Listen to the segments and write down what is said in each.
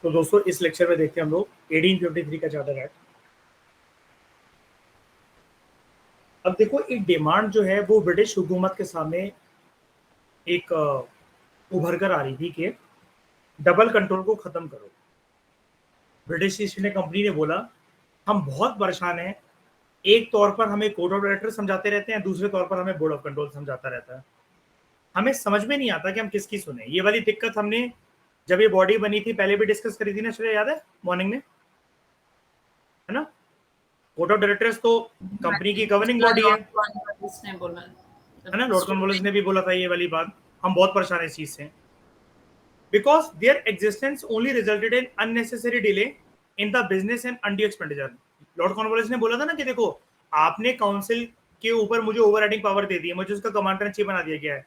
तो दोस्तों इस लेक्चर में देखते हैं हम लोग 1853 का चार्टर एक्ट। अब देखो एक डिमांड जो है वो ब्रिटिश हुकूमत के सामने एक उभर कर आ रही थी कि डबल कंट्रोल को खत्म करो। ब्रिटिश ईस्ट इंडिया कंपनी ने बोला हम बहुत परेशान हैं, एक तौर पर हमें कोड ऑफ डायरेक्टर समझाते रहते हैं, दूसरे तौर पर हमें बोर्ड ऑफ कंट्रोल समझाता रहता है, हमें समझ में नहीं आता कि हम किसकी सुने। ये वाली दिक्कत हमने जब ये बॉडी बनी थी पहले भी डिस्कस करी थी ना, श्रेया याद है मॉर्निंग में, है ना। बोर्ड ऑफ डायरेक्टर्स तो कंपनी की गवर्निंग बॉडी है ना। लॉर्ड कॉर्नवालिस ने भी बोला था ये वाली बात। हम बहुत परेशान है इस चीज से, because there existence only resulted in unnecessary delay in the business and undue expenditure. Lord Cornwallis ने बोला था ना कि देखो आपने काउंसिल के ऊपर मुझे ओवरराइडिंग पावर दे दी है, मुझे उसका कमांडर इन चीफ बना दिया गया है,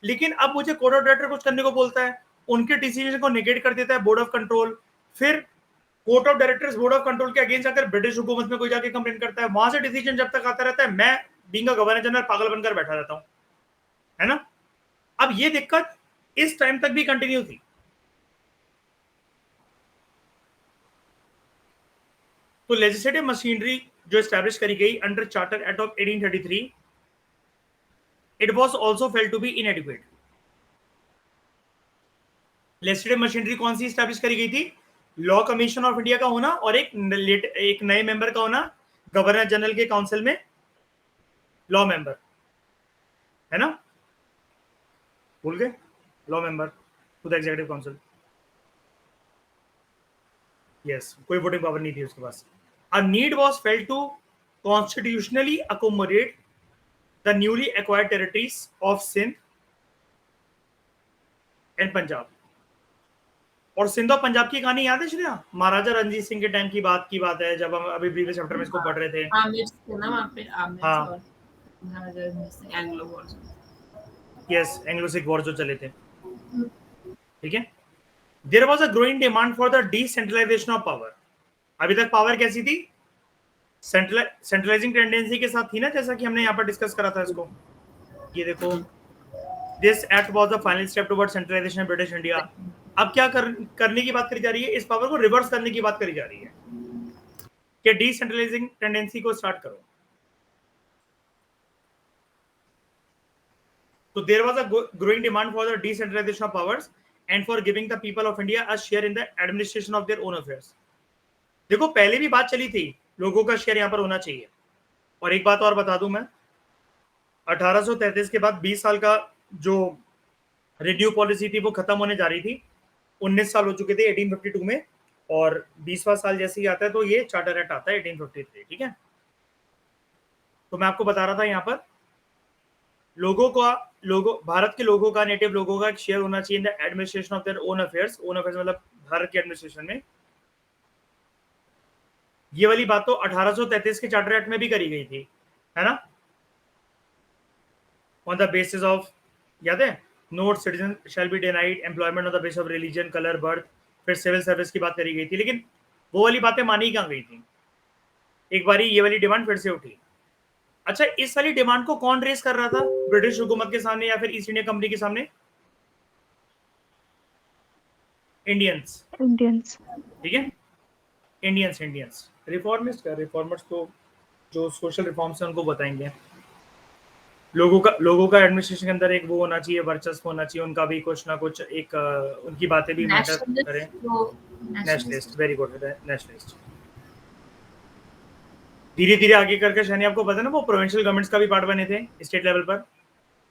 लेकिन अब मुझे कोड ऑफ डायरेक्टर कुछ करने को बोलता है, उनके डिसीजन को नेगेट कर देता है बोर्ड ऑफ कंट्रोल, फिर court of directors board of control के अगेंस्ट आकर ब्रिटिश हुकूमत में कोई जाके कंप्लेन करता है, वहां से डिसीजन जब तक आता रहता है मैं बीइंग अ गवर्नर जनरल पागल बनकर बैठा रहता हूं, है ना। अब ये दिक्कत इस टाइम तक भी कंटिन्यू थी। तो लेजिस्लेटिव मशीनरी जो एस्टैब्लिश करी गई under charter act of 1833 it was also failed to be inadequate. Legislative machinery कौन सी एस्टैब्लिश करी गई थी? लॉ कमीशन ऑफ इंडिया का होना और एक नए मेंबर का होना गवर्नर जनरल के काउंसिल में, लॉ मेंबर, है ना, भूल गए, law member to the executive council. Yes, कोई वोटिंग पावर नहीं थी उसके पास। A need was felt to constitutionally accommodate the newly acquired territories of Sindh and Punjab. और सिंध और पंजाब की कहानी याद है श्रेया? महाराजा रणजीत सिंह के टाइम की बात है, जब हम अभी प्रीवियस चैप्टर में इसको पढ़ रहे थे। आमिर थे ना वहाँ पे, आमिर हाँ। और Maharaja Ranjit Singh, Anglo war. Yes, Anglo Sikh war जो चले थे, ठीक है। There was a growing demand for the decentralisation of power. अभी तक पावर कैसी थी? सेंट्रलाइजिंग टेंडेंसी के साथ थी ना, जैसा कि हमने यहाँ पर डिस्कस करा था इसको। ये देखो, this act was the final step toward centralization British India. अब क्या करने की बात करी जा रही है? इस पावर को रिवर्स करने की बात करी जा रही है कि डिसेंट्रलाइजिंग टेंडेंसी को स्टार्ट करो। तो there was a growing demand for the decentralisation of powers and for giving the people of India a share in the administration of their own affairs. देखो पहले भी बात चली थी, लोगों का शेयर यहाँ पर होना चाहिए। और एक बात और बता दूं मैं, 1833 के बाद 20 साल का जो रिन्यू पॉलिसी थी वो खत्म होने जा रही थी। 19 साल हो चुके थे 1852 में, और 20वां साल जैसे ही आता है तो ये चार्टर एक्ट आता है 1853, ठीक है। तो मैं आपको बता रहा था यहाँ पर भारत के लोगों का, नेटिव लोगों का एक शेयर होना चाहिए इन the administration of their own affairs. Own affairs मतलब भारत के एडमिनिस्ट्रेशन में। ये वाली बात तो 1833 के चार्टर एक्ट में भी करी गई थी, है ना। ऑन द बेसिस ऑफ, याद है, no citizen shall be denied employment on the basis of religion, colour, birth. फिर सिविल सर्विस की बात करी गई थी, लेकिन वो वाली बातें मानी कहाँ गई थी। एक बारी ये वाली डिमांड फिर से उठी। अच्छा, इस वाली डिमांड को कौन रेस कर रहा था ब्रिटिश हुकूमत के सामने या फिर ईस्ट इंडिया कंपनी के सामने? इंडियंस, ठीक है, इंडियंस। रिफॉर्मर्स तो जो सोशल रिफॉर्म्स है उनको बताएंगे। लोगों का एडमिनिस्ट्रेशन के अंदर एक वो होना चाहिए, वर्चस्व होना चाहिए, उनका भी कुछ ना कुछ एक उनकी बातें भी मैटर करें। Nationalist, very good, nationalist. धीरे धीरे आगे करके शनि आपको पता है ना वो प्रोविंशियल गवर्नमेंट्स का भी पार्ट बने थे स्टेट लेवल पर।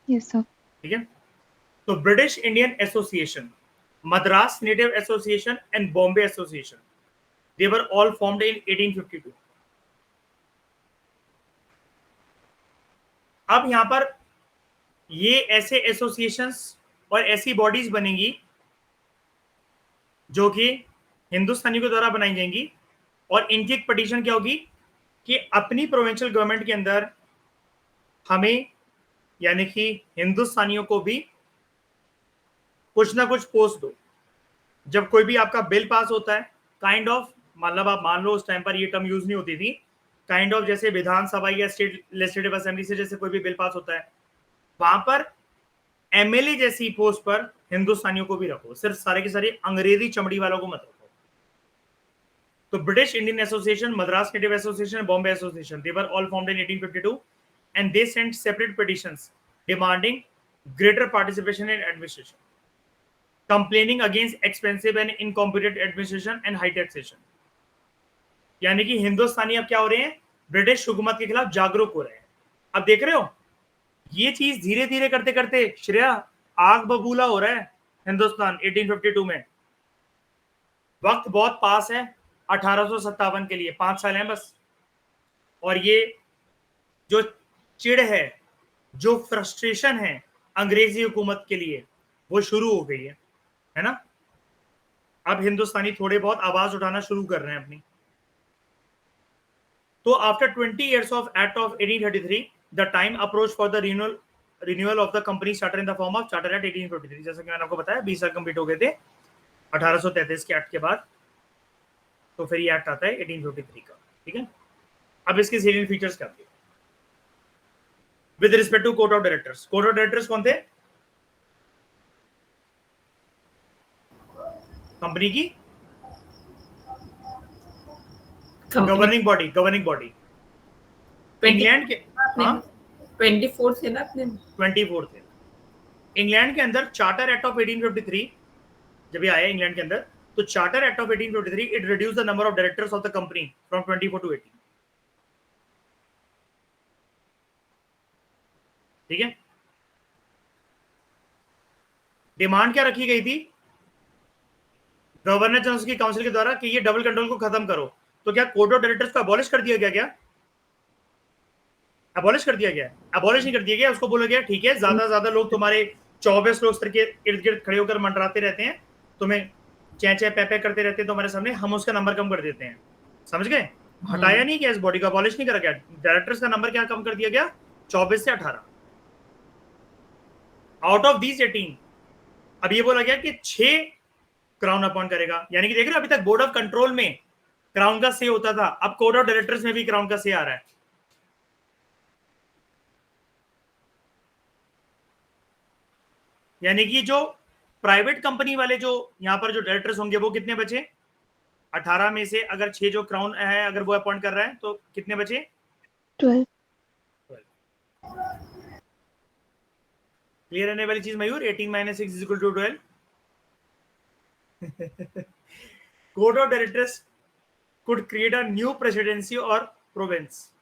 यस सर, ठीक है। तो British Indian association, Madras native association and Bombay association, they were all formed in 1852. अब यहां पर ये ऐसे एसोसिएशंस और ऐसी बॉडीज बनेंगी जो कि हिंदुस्तानियों के द्वारा बनाई जाएंगी, और इनकी एक पटिशन क्या होगी कि अपनी प्रोविंशियल गवर्नमेंट के अंदर हमें, यानी कि हिंदुस्तानियों को भी कुछ ना कुछ पोस्ट दो। जब कोई भी आपका बिल पास होता है, काइंड ऑफ, मतलब आप मान लो उस टाइम पर ये टर्म यूज नहीं होती थी, काइंड ऑफ जैसे विधानसभा या स्टेट लेजिस्लेटिव असेंबली से जैसे कोई भी बिल पास होता है, वहां पर एमएलए जैसी पोस्ट पर हिंदुस्तानियों को भी रखो, सिर्फ सारे के सारे अंग्रेजी चमड़ी वालों को मत रखो। तो British Indian association, Madras native association, Bombay association, they were all formed in 1852 and they sent separate petitions demanding greater participation in administration, complaining against expensive and incompetent administration and high taxation. यानी कि हिंदुस्तानी अब क्या हो रहे हैं, ब्रिटिश हुकूमत के खिलाफ जागरूक हो रहे हैं. अब देख रहे हो ये चीज धीरे धीरे करते करते श्रेया आग बबूला हो रहा है हिंदुस्तान 1852 में. वक्त बहुत पास है 1857 के लिए, 5 साल हैं बस. और ये जो चिढ़ है, जो फ्रस्ट्रेशन है अंग्रेजी हुकूमत के लिए, वो शुरू हो गई है ना. अब हिंदुस्तानी थोड़े बहुत आवाज उठाना शुरू कर रहे हैं अपनी. तो after 20 years of Act of 1833, the time approached for the renewal of the company charter in the form of Charter Act 1853. जैसा कि मैंने आपको बताया 20 साल कंप्लीट हो गए थे 1833 के एक्ट के बाद, तो फिर ये एक्ट आता है 1853 का. ठीक है, अब इसके सेलियंट फीचर्स क्या थे with respect to court of directors. Court of directors कौन थे? कंपनी की गवर्निंग बॉडी. इंग्लैंड के 24 थे ना अपने 24 थे. इंग्लैंड के अंदर चार्टर एक्ट ऑफ 1853 जब ये आया इंग्लैंड के अंदर, तो charter act of 1853 it reduce the number of directors of the company from 24 to 18. ठीक है, डिमांड क्या रखी गई थी गवर्नर जनरल की काउंसिल के द्वारा कि ये डबल कंट्रोल को खत्म करो. तो क्या कोर्ट ऑफ डायरेक्टर्स को अबॉलिश कर दिया गया? क्या अबॉलिश कर दिया गया? अबॉलिश नहीं कर दिया गया. उसको बोला गया ठीक है, ज्यादा लोग तुम्हारे 24 लोग सर के इर्द गिर्द खड़े होकर मंडराते रहते हैं, तुम्हें चै पे करते रहते हैं तुम्हारे सामने, हम उसका नंबर कम कर देते हैं. समझ गए? हटाया नहीं गया, इस बॉडी को अबॉलिश नहीं करा गया. डायरेक्टर्स का नंबर क्या कम कर दिया गया? 24 से 18. आउट ऑफ दीज 18 अब ये बोला गया कि 6 क्राउन अपॉइंट करेगा. यानी कि देख रहे हो, अभी तक बोर्ड ऑफ कंट्रोल में क्राउन का से होता था, अब कोर्ट ऑफ डायरेक्टर्स में भी क्राउन का से आ रहा है. यानी कि जो प्राइवेट कंपनी वाले जो यहां पर जो डायरेक्टर्स होंगे वो कितने बचे? 18 में से अगर 6 जो क्राउन है अगर वो अपॉइंट कर रहा है तो कितने बचे? 12. क्लियर रहने वाली चीज मयूर. 18 - 6 = 12. Court of directors could create a new presidency और प्रोविंस.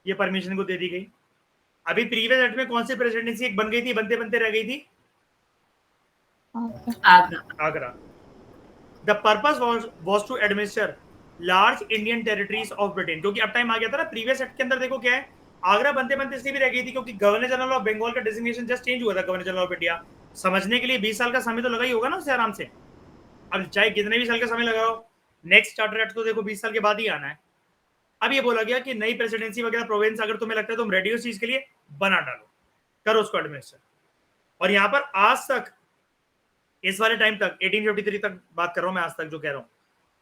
ये परमिशन को दे दी गई. अभी प्रीवियस एक्ट में कौन सी प्रेसिडेंसी एक बन गई थी, बनते बनते रह गई थी? Agra. The purpose was to administer large Indian territories of Britain. क्योंकि अब टाइम आ गया था ना, प्रीवियस एक्ट के अंदर देखो क्या है, आगरा बनते बनते इसलिए भी रह गई थी क्योंकि गवर्नर जनरल ऑफ बंगाल का डेजिग्नेशन जस्ट चेंज हुआ था गवर्नर जनरल ऑफ इंडिया. समझने के लिए 20 साल का समय तो लगा ही होगा ना उससे आराम से. अब चाहे कितने भी साल का समय लगाओ, नेक्स्ट चार्टर एक्ट तो देखो 20 साल के बाद ही आना है. अब ये बोला गया कि नई प्रेसिडेंसी वगैरह प्रोविंस अगर तुम्हें लगता है तुम रेडी हो इस चीज के लिए, बना डालो, करो उसको एडमिनिस्टर. और यहाँ पर आज तक इस वाले टाइम तक 1853 तक बात कर रहा हूं मैं, आज तक जो कह रहा हूं,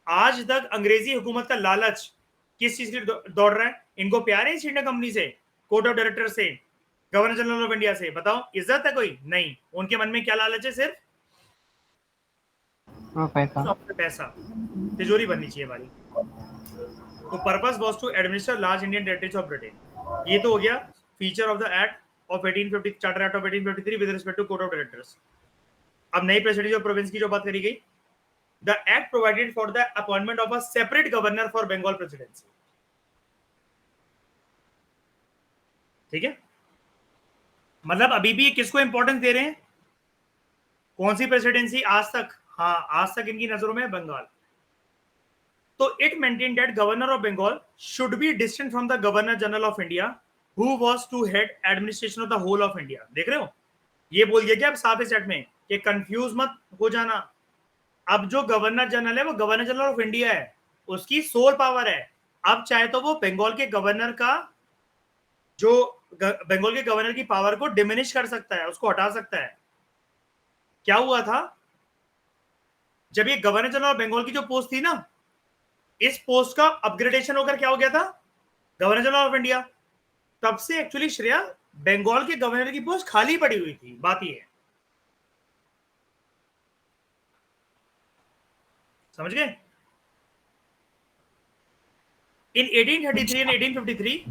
आज तक अंग्रेजी हुकूमत का लालच किस चीज के दौड़ रहा है? इनको प्यार है इस इंडियन कंपनी से, कोर्ट ऑफ डायरेक्टर से, गवर्नर जनरल ऑफ इंडिया से? बताओ, इज्जत है कोई? नहीं. उनके मन में क्या लालच है? सिर्फ पैसा, तिजोरी बननी चाहिए हमारी. तो purpose was to administer large Indian territories of Britain. ये तो हो गया feature of the act of 1850, charter act of 1853 with respect to court of directors. अब नई प्रेसिडेंसी ऑफ प्रोविंस की जो बात करी गई, the act provided for the appointment of a separate governor for Bengal presidency. ठीक है, मतलब अभी भी किसको इंपॉर्टेंस दे रहे हैं? कौन सी प्रेसिडेंसी? आज तक, हाँ आज तक इनकी नजरों में बंगाल. तो it maintain that governor of Bengal should be distinct from the governor general of India who was to head administration of the whole of India. देख रहे हो, ये बोल दिया क्या अब साफ इस एक्ट में कि कंफ्यूज मत हो जाना. अब जो गवर्नर जनरल है वो गवर्नर जनरल ऑफ इंडिया है, उसकी सोल पावर है. अब चाहे तो वो बंगाल के गवर्नर का, जो बंगाल के गवर्नर की पावर को डिमिनिश कर सकता है, उसको हटा सकता है. क्या हुआ था जब ये गवर्नर जनरल ऑफ बंगाल की जो पोस्ट थी ना, इस पोस्ट का अपग्रेडेशन होकर क्या हो गया था? Governor general of India. तब से एक्चुअली श्रेया बंगाल के गवर्नर की पोस्ट खाली पड़ी हुई थी. बात ये है, समझ गए? In 1833 and 1853,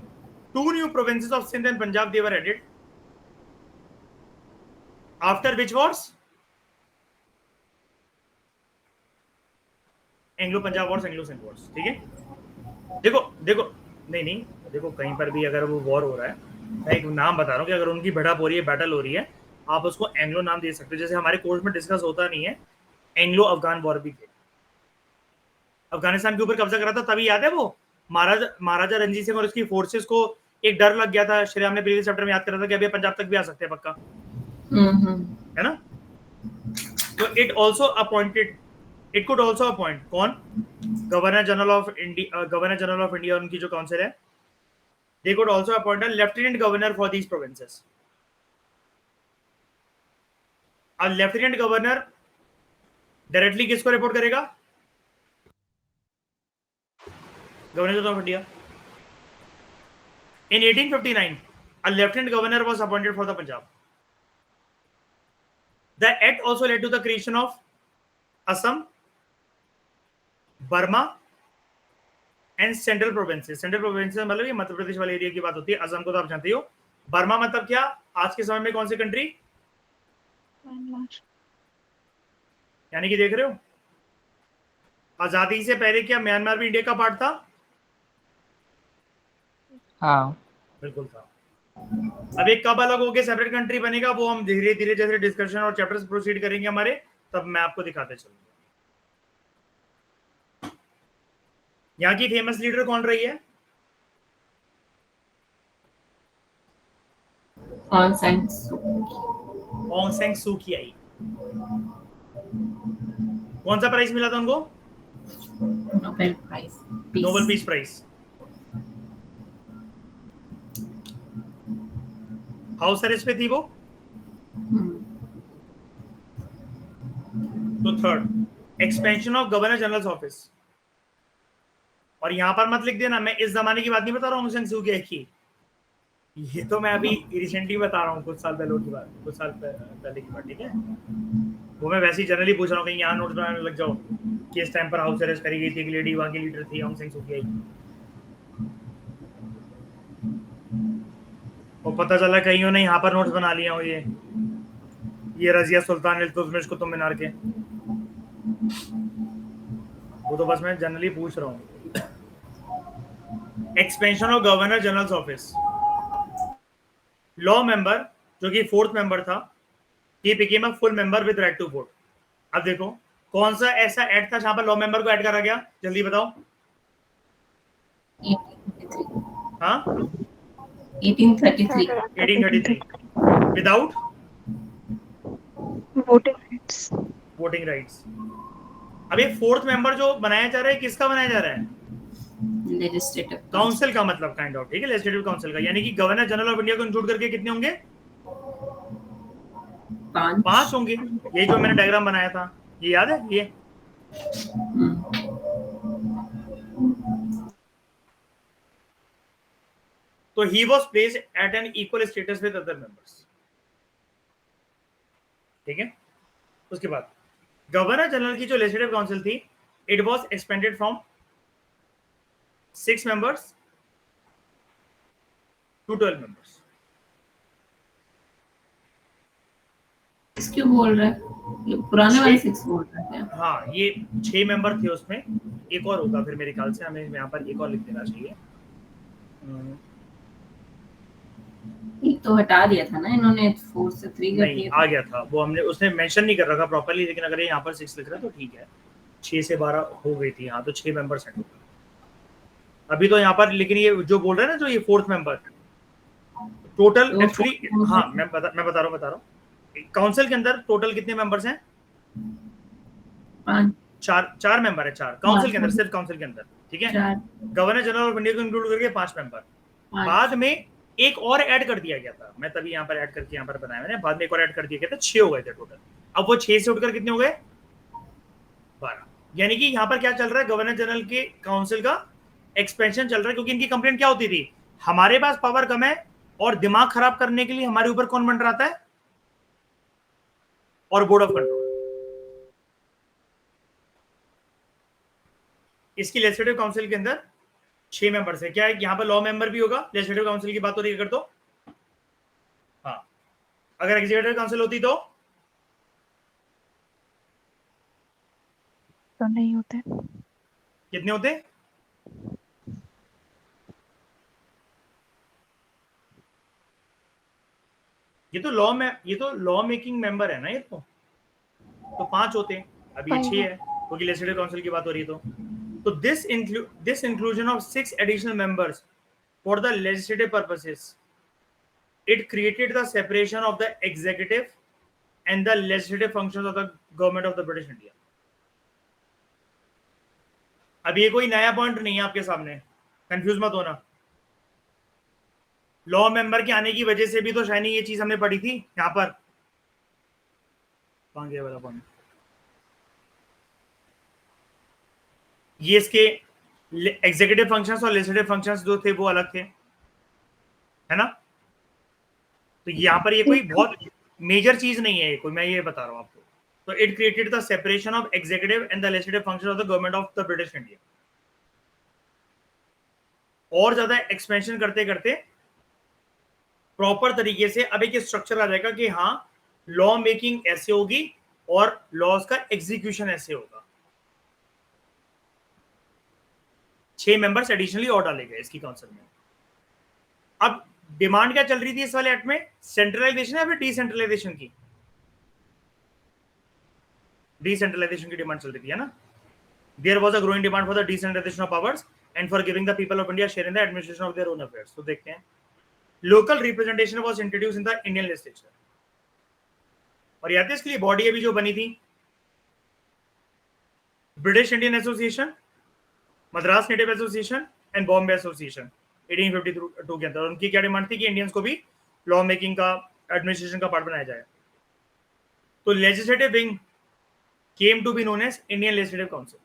two new provinces of Sindh and Punjab they were added. After which wars? Anglo Punjab wars, Anglo Sindh wars, ठीक है। देखो देखो, नहीं देखो, कहीं पर भी अगर वो वॉर हो रहा है, मैं एक नाम बता रहा हूँ कि अगर उनकी भिड़प हो रही है, बैटल हो रही है, आप उसको एंग्लो नाम दे सकते हो। जैसे हमारे कोर्स में डिस्कस होता नहीं है, एंग्लो अफगान वॉर भी थे, अफगानिस्तान के ऊपर कब्जा करा था, तभी याद है वो महाराजा रणजीत सिंह और उसकी फोर्सेस को एक डर लग गया था। श्रीराम ने प्रीवियस चैप्टर में याद करा था कि अभी पंजाब तक भी आ सकते हैं पक्का, है ना। तो it also appointed, it could also appoint कौन, गवर्नर जनरल ऑफ इंडिया, उनकी जो काउंसिल है, they could also appoint a lieutenant governor for these provinces. A lieutenant governor directly किसको रिपोर्ट करेगा, governor general of India. In 1859, a lieutenant governor was appointed for the Punjab. The act also led to the creation of Assam, Burma and central provinces. Central provinces मतलब ये मध्य प्रदेश वाले area की बात होती है। असम को तो आप जानते हो। बर्मा मतलब क्या, आज के समय में कौन सी कंट्री, यानी कि देख रहे हो, आजादी से पहले क्या म्यांमार भी इंडिया का पार्ट था? हाँ बिल्कुल था। अब एक कब अलग होके सेपरेट कंट्री बनेगा, वो हम धीरे धीरे जैसे डिस्कशन और चैप्टर्स प्रोसीड करेंगे हमारे, तब मैं आपको दिखाते चलूंगा। यहाँ की फेमस लीडर कौन रही है? ऑन सांग सू की आई। कौन सा प्राइज मिला था उनको? Nobel prize, Nobel peace prize. House arrest पे थी वो। तो third, expansion of governor general office. और यहां पर मत लिख देना, मैं इस जमाने की बात नहीं बता रहा हूँ सू की, ये तो मैं अभी रिसेंटली बता रहा हूँ, कुछ साल पहले की बात, कुछ साल पहले की बात, ठीक है। वो मैं वैसे ही जनरली पूछ रहा हूँ, कहीं यहाँ नोट बनाने लग जाओ कि इस टाइम पर हाउस अरेस्ट करी गई थी एक लेडी, वहां की लीडर थी ऑंग सैन सू की। और पता चला कहीं ने यहाँ पर नोट्स बना लिया हो, ये रजिया सुल्तान इल्तुतमिश कुतुब मीनार के। वो तो बस मैं जनरली पूछ रहा हूँ। Expansion of governor general office. Law member जो कि फोर्थ मेंबर था, he became a full member with right to vote. अब देखो कौन सा ऐसा एक्ट था जहां पर लॉ मेंबर को ऐड करा गया, जल्दी बताओ। 1833 विदाउट वोटिंग राइट्स। अब ये फोर्थ मेंबर जो बनाया जा रहा है, किसका बनाया जा रहा है? लेजिस्लेटिव काउंसिल का, मतलब काइंड ऑफ, ठीक है, लेजिस्लेटिव काउंसिल का। यानी कि गवर्नर जनरल ऑफ इंडिया को इंक्लूड करके कितने होंगे? 5 होंगे। ये जो मैंने डायग्राम बनाया था, ये याद है ये? तो he was placed at an equal status with other members, ठीक है। उसके बाद गवर्नर जनरल की जो लेजिस्लेटिव काउंसिल थी, it was expanded from 6 members to 12 members। क्यों बोल रहा है? ये पुराने वाले 6 बोल रहा है। हाँ, ये 6 मेंबर थे, उसमें एक और होगा फिर मेरे ख्याल से, हमें यहाँ पर एक और लिख देना चाहिए। एक तो हटा दिया था ना इन्होंने, 4 से 3 कर नहीं, दिया आ गया था वो, हमने उसने मेंशन नहीं कर रखा प्रॉपर्ली, लेकिन अगर यहाँ पर 6 लिख रहा है तो ठीक है। 6 से 12 हो गई थी यहाँ, तो 6 मेंबर्स हैं अभी तो यहाँ पर। लेकिन ये जो बोल रहे हैं ना, जो ये फोर्थ मेंबर टोटल, एक्चुअली हाँ मैं बता रहा हूँ काउंसिल के अंदर टोटल कितने मेंबर्स हैं? 4 मेंबर है, 4 काउंसिल के अंदर, सिर्फ काउंसिल के अंदर, ठीक है। गवर्नर जनरल ऑफ इंडिया को इंक्लूड करके 5 मेंबर। बाद में एक और ऐड कर दिया गया था, मैं तभी यहाँ पर ऐड करके यहाँ पर बनाया मैंने, बाद में एक और ऐड कर दिया गया था, 6 हो गए थे टोटल। अब वो 6 से उठकर कितने हो गए? 12। यानी कि यहाँ पर क्या चल रहा है, गवर्नर जनरल के काउंसिल का एक्सपेंशन चल रहा है, क्योंकि इनकी कंप्लेंट क्या होती थी, हमारे पास पावर कम है और दिमाग खराब करने के लिए हमारे ऊपर कौन मंडराता है? और बोर्ड ऑफ कंट्रोल। इसकी लेजिस्लेटिव काउंसिल के अंदर 6 मेंबर्स है। क्या है, यहाँ पर लॉ मेंबर भी होगा, लेजिस्लेटिव काउंसिल की बात हो रही है अगर तो, हाँ अगर एग्जीक्यूटिव काउंसिल होती तो नहीं होते। कितने होते? ये तो लॉ मेकिंग मेंबर है ना, ये तो 5 होते हैं, अभी ये 6 है क्योंकि लेजिस्लेटिव काउंसिल की बात हो रही है। तो this inclusion of 6 additional members for the legislative purposes, it created the separation of the executive and the legislative functions of the government of the British India. अब ये कोई नया पॉइंट नहीं है आपके सामने, कंफ्यूज मत होना। लॉ मेंबर के आने की वजह से भी तो शाइनी ये चीज हमने पढ़ी थी यहाँ पर, कहाँ गया वाला पॉइंट, ये इसके एग्जीक्यूटिव फंक्शंस और लेजिस्लेटिव फंक्शंस जो थे वो अलग थे, है ना। तो यहाँ पर ये कोई बहुत मेजर चीज नहीं है, कोई मैं ये बता रहा हूँ आपको। तो it created the separation of executive and the legislative function of the government of the British India. और ज्यादा एक्सपेंशन करते करते प्रॉपर तरीके से अब एक स्ट्रक्चर आ जाएगा कि हाँ लॉ मेकिंग ऐसे होगी और लॉज का एग्जीक्यूशन ऐसे होगा। 6 मेंबर्स एडिशनली और डाले गए इसकी काउंसिल में। अब डिमांड क्या चल रही थी इस वाले एक्ट में, सेंट्रलाइजेशन या फिर डिसेंट्रलाइजेशन की? डिसेंट्रलाइजेशन की डिमांड चल रही थी, है ना। There was a growing demand for the decentralisation of powers and for giving the people of India share in the administration of their own affairs. तो देखते हैं, local representation was introduced in the Indian legislature. और याद है इसके लिए body अभी जो बनी थी, British Indian association, Madras native association and Bombay association 1852 के अंदर। उनकी क्या डिमांड थी कि इंडियंस को भी लॉ मेकिंग का, एडमिनिस्ट्रेशन का पार्ट बनाया जाए। तो legislative wing came to be known as Indian Legislative Council.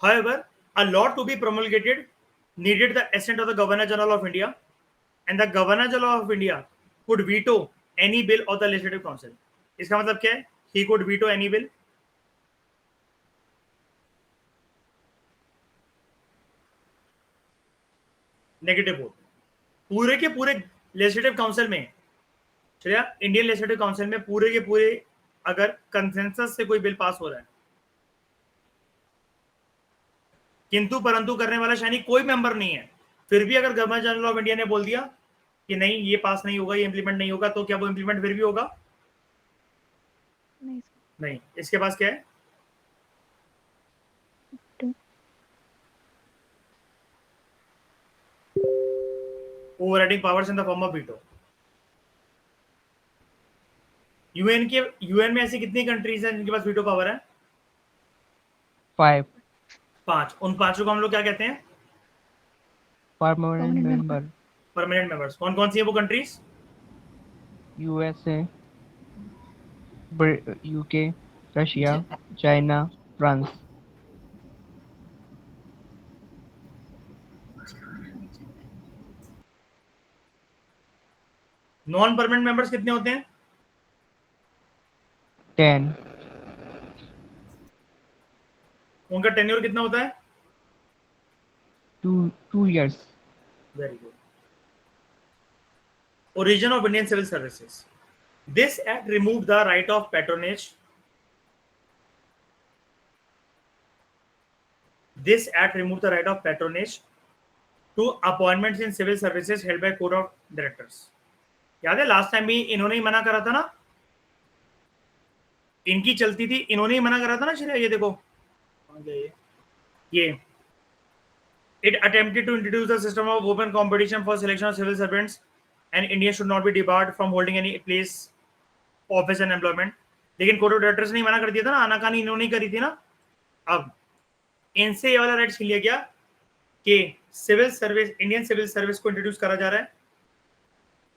However, a law to be promulgated needed the assent of the Governor General of India, and the Governor General of India could veto any bill of the Legislative Council. इसका मतलब क्या है? He could veto any bill. Negative vote पूरे के पूरे legislative council में, चलिए Indian legislative council में पूरे के पूरे अगर कंसेंसस से कोई बिल पास हो रहा है, किंतु परंतु करने वाला शायद कोई मेंबर नहीं है, फिर भी अगर गवर्नर जनरल ऑफ इंडिया ने बोल दिया कि नहीं ये पास नहीं होगा, ये इंप्लीमेंट नहीं होगा, तो क्या वो इंप्लीमेंट फिर भी होगा? नहीं। इसके पास क्या है? Overriding powers in the form of veto. UN में ऐसी कितनी कंट्रीज हैं जिनके पास वीटो पावर है? 5। उन 5 को हम लोग क्या कहते हैं? Permanent member. Permanent members. कौन कौन सी है वो countries? USA, UK, Russia, China, France. Non permanent members कितने होते हैं? 10। उनका टेन्योर कितना होता है? 2 years। Very good. Origin of Indian civil services. This act removed the right of patronage. This act removed the right of patronage to appointments in civil services held by court of directors. याद है last time भी इन्होंने ही मना करा था ना, इनकी चलती थी, इन्होंने ही मना करा था ना। श्रेया ये देखो, ये it attempted to introduce a system of open competition for selection of civil servants and India should not be debarred from holding any place, office and employment. लेकिन कोर्ट ऑफ डायरेक्टर्स ने मना कर दिया था ना, आनाकानी इन्होंने ही करी थी ना। अब इनसे ये वाला राइट छीन लिया गया कि civil service, Indian civil service को इंट्रोड्यूस करा जा रहा है,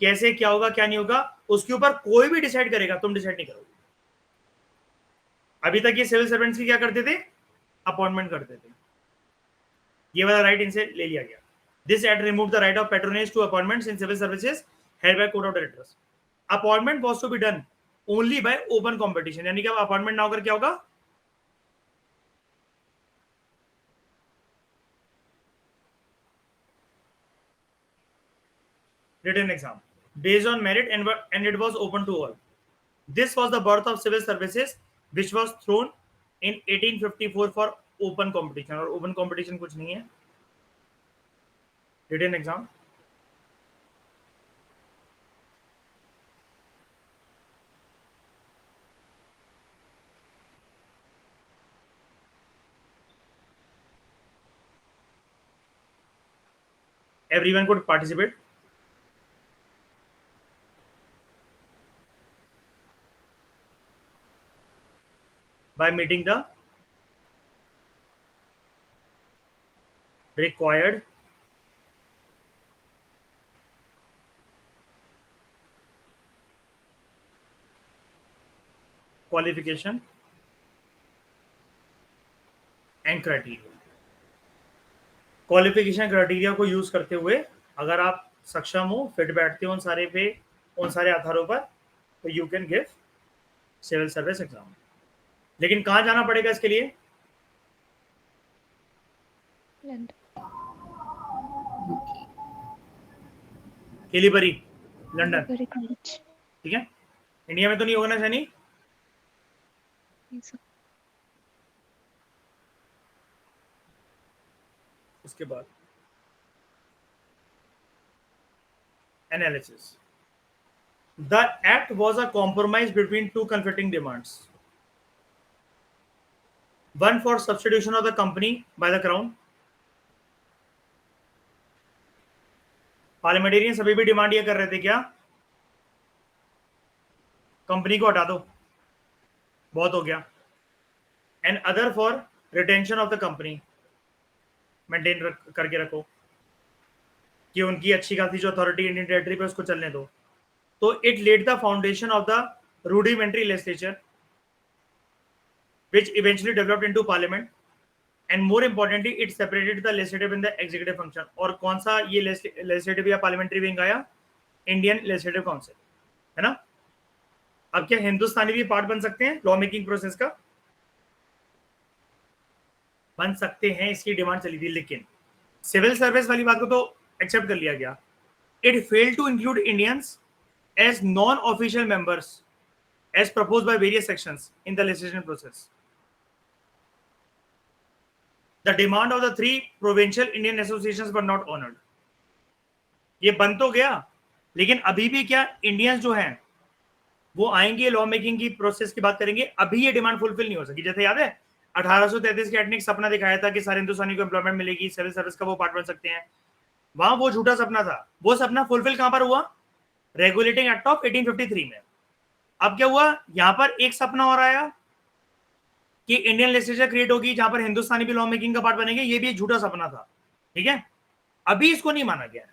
कैसे क्या होगा क्या नहीं होगा उसके ऊपर कोई भी डिसाइड करेगा, तुम डिसाइड नहीं करोगे। अभी तक ये सिविल सर्वेंट्स की क्या करते थे? अपॉइंटमेंट करते थे। ये वाला राइट इनसे ले लिया गया। This act remove the right of patronage to appointments in civil services held by court of directors. Appointment was to be done only by open competition, यानी कि अब अपॉइंटमेंट ना होकर क्या होगा, written exam based on merit, and it was open to all. This was the birth of civil services, which was thrown in 1854 for open competition. और open competition कुछ नहीं है, written exam. Everyone could participate. By meeting the required qualification and criteria. Qualification criteria को use करते हुए अगर आप सक्षम हो, फिट बैठते हो उन सारे आधारों पर, तो you can give civil service exam. लेकिन कहाँ जाना पड़ेगा इसके लिए? Haileybury, London. ठीक है, इंडिया में तो नहीं होगा ना शनि? उसके बाद analysis. The act was a compromise between two conflicting demands. One for substitution of the company by the crown. Parliamentarian सभी भी डिमांड ये कर रहे थे क्या, कंपनी को हटा दो, बहुत हो गया. And other for retention of the company, maintain करके रखो कि उनकी अच्छी खासी जो अथॉरिटी इंडियन टेरिटरी पे उसको चलने दो. तो it led the foundation of the rudimentary legislature which eventually developed into parliament, and more importantly it separated the legislative and the executive function. और कौन सा ये legislative या parliamentary wing आया? इंडियन लेजिस्लेटिव काउंसिल, है ना. अब क्या हिंदुस्तानी भी पार्ट बन सकते हैं लॉ मेकिंग प्रोसेस का? बन सकते हैं, इसकी डिमांड चली थी. लेकिन सिविल सर्विस वाली बात को तो एक्सेप्ट कर लिया गया. It failed to include Indians as non official members as proposed by various sections in the legislation process. The demand of the 3 provincial Indian associations were not honored. ये बन तो गया, लेकिन अभी भी क्या इंडियंस जो हैं वो आएंगे, लॉ मेकिंग की प्रोसेस की बात करेंगे, अभी ये डिमांड फुलफिल नहीं हो सकी. जैसे याद है 1833 के एक्ट ने एक सपना दिखाया था कि सारे हिंदुस्तानी को एम्प्लॉयमेंट मिलेगी, सिविल सर्विस का वो पार्ट बन सकते हैं. वहां वो झूठा सपना था. वो सपना फुलफिल कहां पर हुआ? रेगुलेटिंग एक्ट ऑफ 1853 में. अब क्या हुआ, यहां पर एक सपना और आया कि इंडियन लेजिस्लेचर क्रिएट होगी जहां पर हिंदुस्तानी भी लॉ मेकिंग का पार्ट बनेंगे. ये भी एक झूठा सपना था. ठीक है, अभी इसको नहीं माना गया.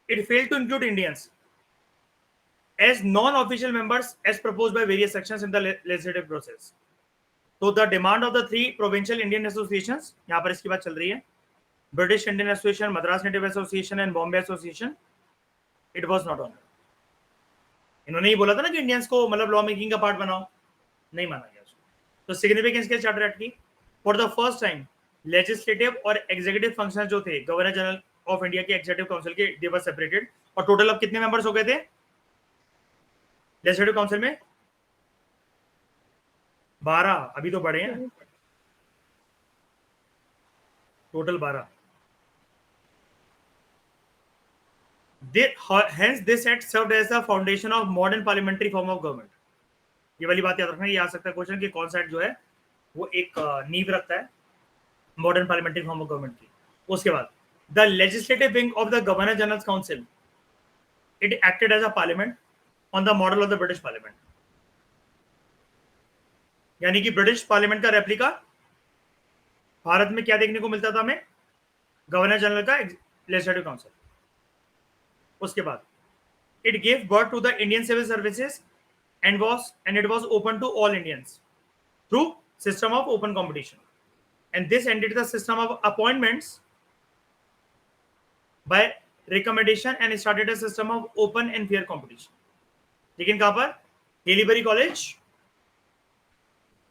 It failed to include Indians as non official members as proposed by various sections in the legislative process. तो the demand of the 3 provincial Indian associations, यहां पर इसकी बात चल रही है, British Indian association, Madras native association and Bombay association, it was not honoured. इन्होंने ही बोला था ना कि इंडियंस को मतलब लॉ मेकिंग का पार्ट बनाओ, नहीं माना गया उसको. तो सिग्निफिकेंस क्या चार्टर एक्ट की? For the first time legislative और एग्जीक्यूटिव फंक्शन जो थे गवर्नर जनरल ऑफ इंडिया के एग्जीक्यूटिव काउंसिल के, दे वर सेपरेटेड. और टोटल अब कितने मेंबर्स हो गए थे लेजिस्लेटिव काउंसिल में? 12. अभी तो बढ़े हैं, total 12. Hence this act served as the foundation of modern parliamentary form of government. ये वाली बात याद रखना, ये आ सकता है क्वेश्चन कि कौन सा एक्ट जो है वो एक नींव रखता है modern parliamentary form of government की. उसके बाद the legislative wing of the governor general council, it acted as a parliament on the model of the British parliament. यानी कि ब्रिटिश पार्लियामेंट का रेप्लिका भारत में क्या देखने को मिलता था हमें? गवर्नर जनरल का लेजिस्लेटिव काउंसिल. उसके बाद it gave birth to the Indian civil services and it was open to all Indians through system of open competition, and this ended the system of appointments by recommendation and started a system of open and fair competition. लेकिन कहां पर? Haileybury college,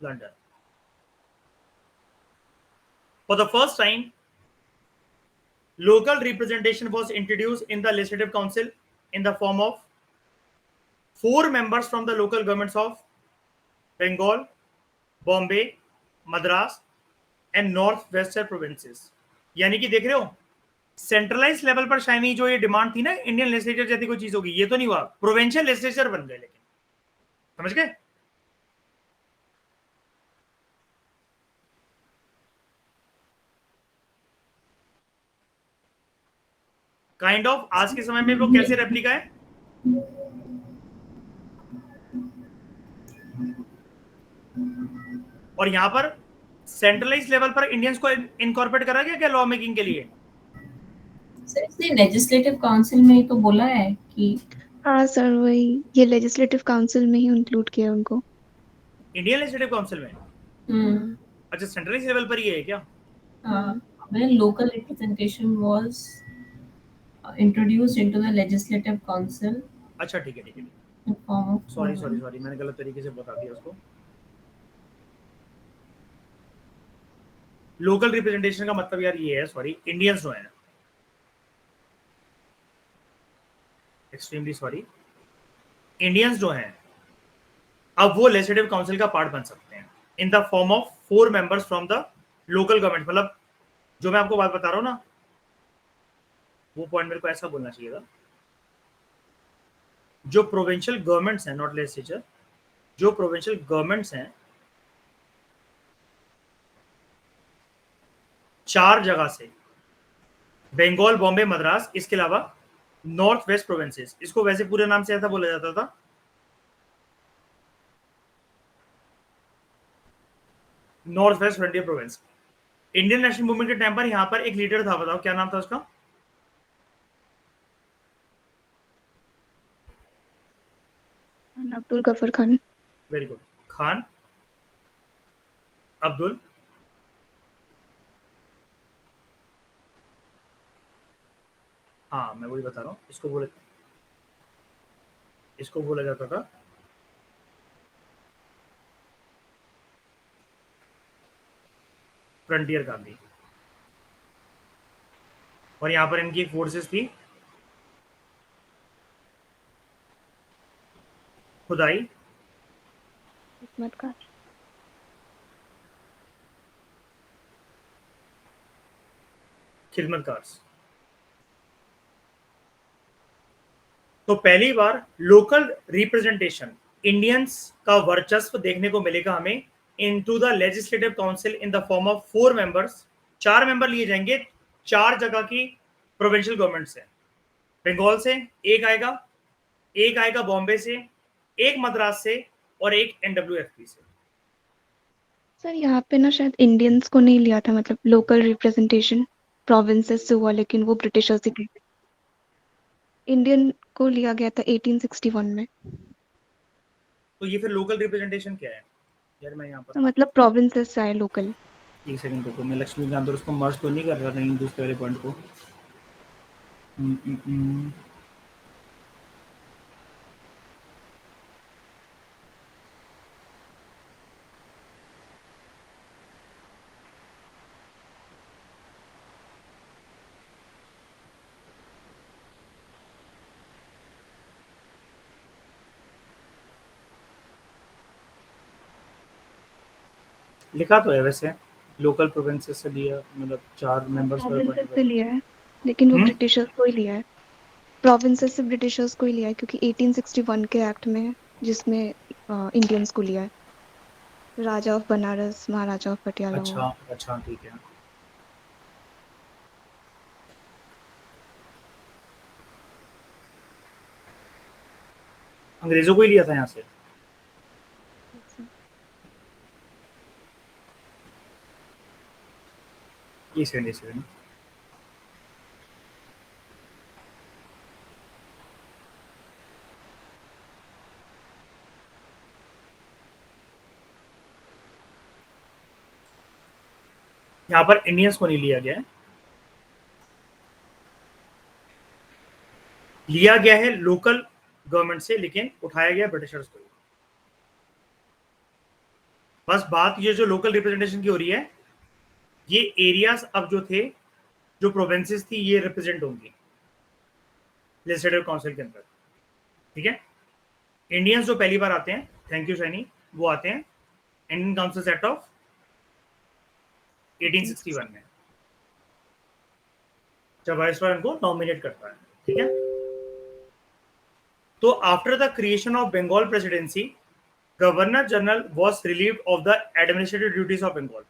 London. For the first time, local representation was introduced in the Legislative Council in the form of 4 members from the local governments of Bengal, Bombay, Madras and North-Western provinces। यानी कि देख रहे हो, centralise level पर shiny जो ये demand थी ना इंडियन लेजिस्लेचर जैसी कोई चीज होगी, ये तो नहीं हुआ, प्रोविंशियल लेजिस्लेचर बन गए। लेकिन समझ गए? काइंड ऑफ आज के समय में वो कैसे रेप्लिका है? और यहां पर सेंट्रलाइज लेवल पर इंडियंस को इनकॉर्पोरेट करा गया क्या लॉ मेकिंग के लिए? सर इसने लेजिस्लेटिव काउंसिल में तो बोला है कि हाँ सर, वही ये लेजिस्लेटिव काउंसिल में ही इंक्लूड किया उनको। इंडियन लेजिस्लेटिव काउंसिल में? अच्छा, सेंट्रलाइज लेवल पर ही है क्या? when local representation was introduced into the legislative council। अच्छा ठीक है ठीक है, in form of सॉरी मैंने गलत तरीके से बता दिया उसको। लोकल रिप्रेजेंटेशन का मतलब यार ये है, सॉरी, इंडियंस जो है, एक्सट्रीमली सॉरी, इंडियंस जो हैं अब वो लेजिस्लेटिव काउंसिल का पार्ट बन सकते हैं in the form of 4 members from the local government. मतलब जो मैं आपको बात बता रहा हूं ना, वो पॉइंट मेरे को ऐसा बोलना चाहिए था, जो प्रोविंशियल गवर्नमेंट्स हैं, नॉट लेजिस्लेचर, जो प्रोविंशियल गवर्नमेंट्स हैं 4 जगह से, बंगाल, बॉम्बे, मद्रास, इसके अलावा नॉर्थ वेस्ट प्रोविंसेस, इसको वैसे पूरे नाम से ऐसा बोला जाता था, north west frontier province. Indian national movement के टाइम पर यहां पर एक लीडर था, बताओ क्या नाम था उसका? Abdul Gruffudd Khan. Very good, Khan Abdul हाँ, मैं वही बता रहा हूँ, इसको बोला जाता था फ्रंटियर गांधी। और यहां पर इनकी फोर्सेस थी खुदाई, खिदमत कार, खिदमतगार्स। तो पहली बार लोकल रिप्रेजेंटेशन, इंडियंस का वर्चस्व देखने को मिलेगा हमें into the legislative council in the form of 4 members. 4 member लिए जाएंगे 4 जगह की प्रोविंशियल गवर्नमेंट से। बंगाल से एक आएगा बॉम्बे से, एक मद्रास से और एक NWFP से। सर यहाँ पे ना शायद इंडियंस को नहीं लिया था, मतलब लोकल रिप्रेजेंटेशन प्रोविंसेस से हुआ, लेकिन वो ब्रिटिशर्स ही थे। इंडियन को लिया गया था 1861 में। तो ये फिर लोकल रिप्रेजेंटेशन क्या है यार? मैं यहाँ तो पर मतलब प्रोविंसेस से आए लोकल। एक सेकंड रुको, मैं लक्ष्मी के अंदर उसको मर्ज तो नहीं कर रहा कहीं दूसरे वाले पॉइंट को। लिखा तो है वैसे, लोकल प्रोविंसेस से लिया, मतलब 4 मेंबर्स प्रोविंसेस से लिया है, लेकिन वो ब्रिटिशर्स को ही लिया है। प्रोविंसेस से ब्रिटिशर्स को ही लिया है, क्योंकि 1861 के एक्ट में है, जिसमें इंडियंस को लिया है। Raja of Banaras, Maharaja of Patiala. अच्छा ठीक है। अंग्रेजों को ही लिया था यहाँ से। ये सेकंड यहाँ पर इंडियंस को नहीं लिया गया है, लिया गया है लोकल गवर्नमेंट से, लेकिन उठाया गया ब्रिटिशर्स को। बस बात ये जो लोकल रिप्रेजेंटेशन की हो रही है, ये एरियाज अब जो थे, जो प्रोविंसेस थी, ये रिप्रेजेंट होंगी लेजिस्लेटिव काउंसिल के अंदर, ठीक है। इंडियंस जो पहली बार आते हैं, थैंक यू शैनी, वो आते हैं इंडियन काउंसिल एक्ट ऑफ 1861 में, जब वाइसरॉय उनको नॉमिनेट करता है, ठीक है। तो after the creation of Bengal presidency, governor general was relieved of the administrative duties of Bengal.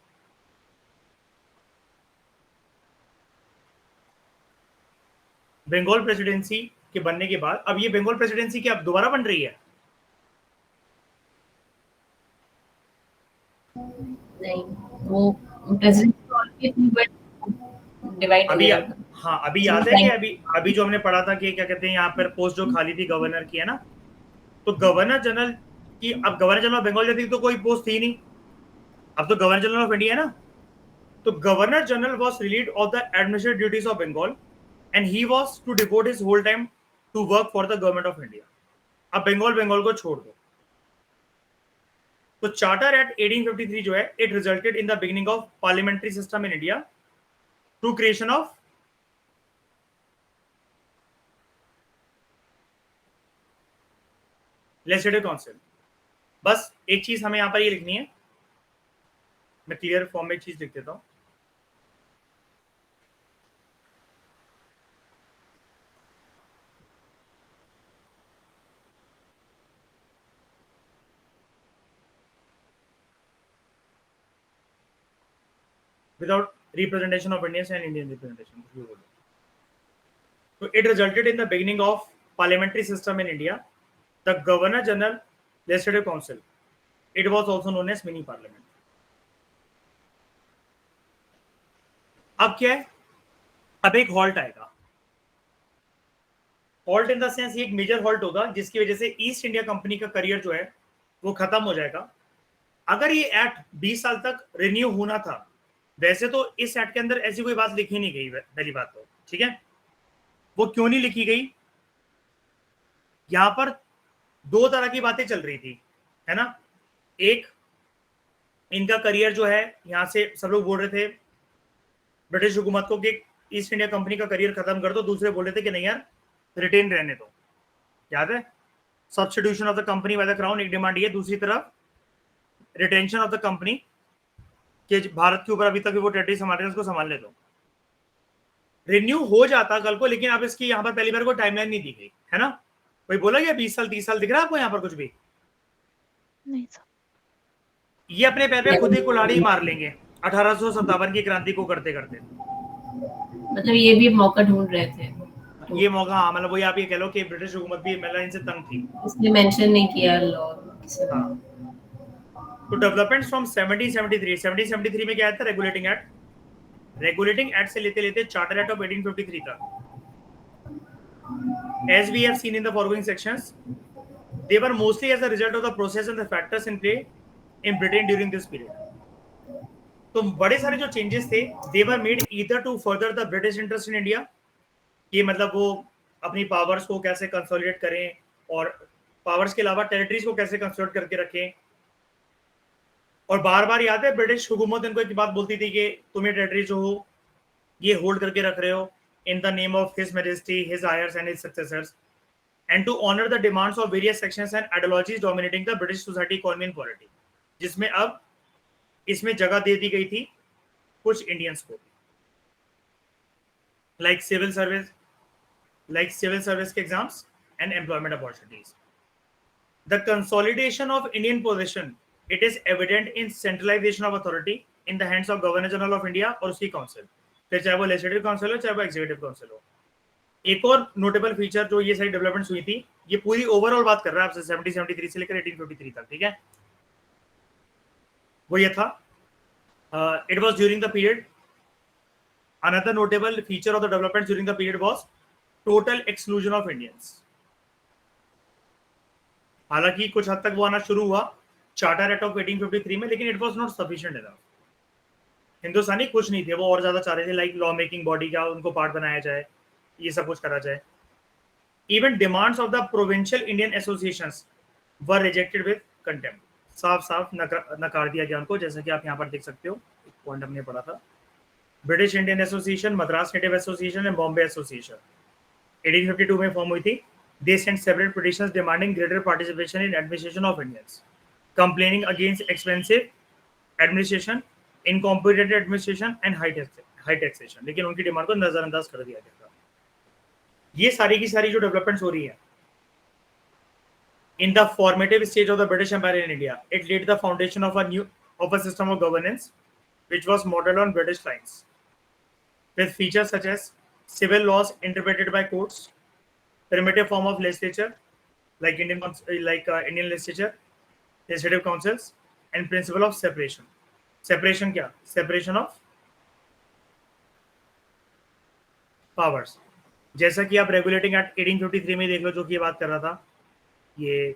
Bengal presidency के बनने के बाद अब ये बंगाल प्रेसिडेंसी की अब दोबारा बन रही है? नहीं, वो प्रेसिडेंट डिवाइड हो अभी गया। हाँ, अभी याद है कि अभी जो हमने पढ़ा था कि क्या कहते हैं, यहाँ पर पोस्ट जो खाली थी गवर्नर की, है ना, तो गवर्नर जनरल की, अब गवर्नर जनरल ऑफ बंगाल जैसी तो कोई पोस्ट थी नहीं, अब तो गवर्नर जनरल ऑफ इंडिया है ना। तो governor general was relieved of the administrative duties of Bengal and he was to devote his whole time to work for the government of India. अब बंगाल को छोड़ दो। तो चार्टर एक्ट 1853 जो है, it resulted in the beginning of parliamentary system in India through creation of legislative council. बस एक चीज हमें यहां पर ये लिखनी है, मैं क्लियर फॉर्म में एक चीज लिख देता हूं। without representation of Indians and Indian representation. So it resulted in the beginning of parliamentary system in India. The Governor General Legislative Council. It was also known as mini parliament. अब क्या है? अब एक हॉल्ट आएगा। Halt in the sense, ये एक major halt होगा जिसकी वजह से ईस्ट इंडिया कंपनी का करियर जो है वो खत्म हो जाएगा। अगर ये एक्ट 20 साल तक रिन्यू होना था, वैसे तो इस एक्ट के अंदर ऐसी कोई बात लिखी नहीं गई, पहली बात तो, ठीक है। वो क्यों नहीं लिखी गई? यहां पर दो तरह की बातें चल रही थी, है ना। एक, इनका करियर जो है, यहां से सब लोग बोल रहे थे ब्रिटिश हुकूमत को कि ईस्ट इंडिया कंपनी का करियर खत्म कर दो। दूसरे बोल रहे थे कि नहीं यार, रिटेन रहने दो। याद है, substitution of the company by the crown एक डिमांड ये, दूसरी तरफ रिटेंशन ऑफ द कंपनी कि भारत के ऊपर अभी तक वो टेरिटरी संभाल रहे हैं, उसको संभालने दो। रिन्यू हो जाता कल को, लेकिन अब इसकी यहाँ पर पहली बार कोई टाइमलाइन नहीं दी गई, है ना। कोई बोला गया 20 साल 30 साल दिख रहा है आपको यहाँ पर कुछ भी? नहीं सर। ये अपने पैर पे खुद ही कुल्हाड़ी मार लेंगे 1857 की क्रांति को करते करते। मतलब ये भी मौका ढूंढ रहे थे, ये मौका, हाँ, मतलब वही आप ये कह लो कि ब्रिटिश हुकूमत भी मतलब इनसे तंग थी, इसने मेंशन नहीं किया लॉ। हाँ। तो डेवलपमेंट्स फ्रॉम 1773 में क्या आया था? Regulating act. रेगुलेटिंग एक्ट से लेते लेते चार्टर एक्ट ऑफ 1853 तक, as we have seen in the foregoing sections, they were mostly as a result of the process and the factors in play in Britain during this period. तो बड़े सारे जो changes थे, they were made either to further the British interest in India, ये मतलब वो अपनी powers को कैसे कंसोलिडेट करें और पावर्स के अलावा टेरिटरीज को कैसे कंसोलिडेट करके रखें। और बार बार याद है ब्रिटिश हुकूमत इनको एक बात बोलती थी कि तुम ये टेरिटरी जो हो ये होल्ड करके रख रहे हो in the name of his majesty, his heirs and his successors, and to honour the demands of various sections and ideologies dominating the British society, economy and polity, जिसमें अब इसमें जगह दे दी गई थी कुछ इंडियंस को, लाइक सिविल सर्विस के exams and employment opportunities. The consolidation of Indian position, it is evident in centralization of authority in the hands of Governor General of India और उसकी काउंसिल, फिर चाहे वो लेजिस्लेटिव काउंसिल हो चाहे वो एग्जीक्यूटिव काउंसिल हो। एक और नोटेबल फीचर जो ये सारी डेवलपमेंट्स हुई थी, ये पूरी ओवरऑल बात कर रहा है आपसे 1773 से लेकर 1853 तक, ठीक है। वो ये था, it was during the period, another notable feature of the developments during the period was total exclusion of Indians। हालांकि कुछ हद तक वो आना शुरू हुआ चार्टर एक्ट ऑफ 1853 में, लेकिन it was not sufficient enough. हिंदुस्तानी कुछ नहीं थे, वो और ज्यादा चाह रहे थे, लाइक लॉ मेकिंग बॉडी का उनको पार्ट बनाया जाए, ये सब कुछ करा जाए। Even demands of the provincial Indian associations were rejected with contempt. साफ साफ नकार दिया गया उनको, जैसा कि आप यहाँ पर देख सकते हो, एक पॉइंट हमने पढ़ा था। British Indian association, Madras native association and Bombay association 1852 में फॉर्म हुई थी। They sent separate petitions demanding greater participation in administration of Indians, complaining against expensive administration, incompetent administration and high taxation. लेकिन उनकी डिमांड को नजरअंदाज कर दिया गया था। ये सारी की सारी जो डेवलपमेंट्स हो रही है in the formative stage of the British Empire in India, it laid the foundation of a system of governance which was modeled on British lines, with features such as civil laws interpreted by courts, primitive form of legislature like Indian legislature, legislative councils, and principle of separation. Separation क्या? Separation of powers. जैसा कि आप regulating act 1853 में देख लो, जो कि ये बात कर रहा था, ये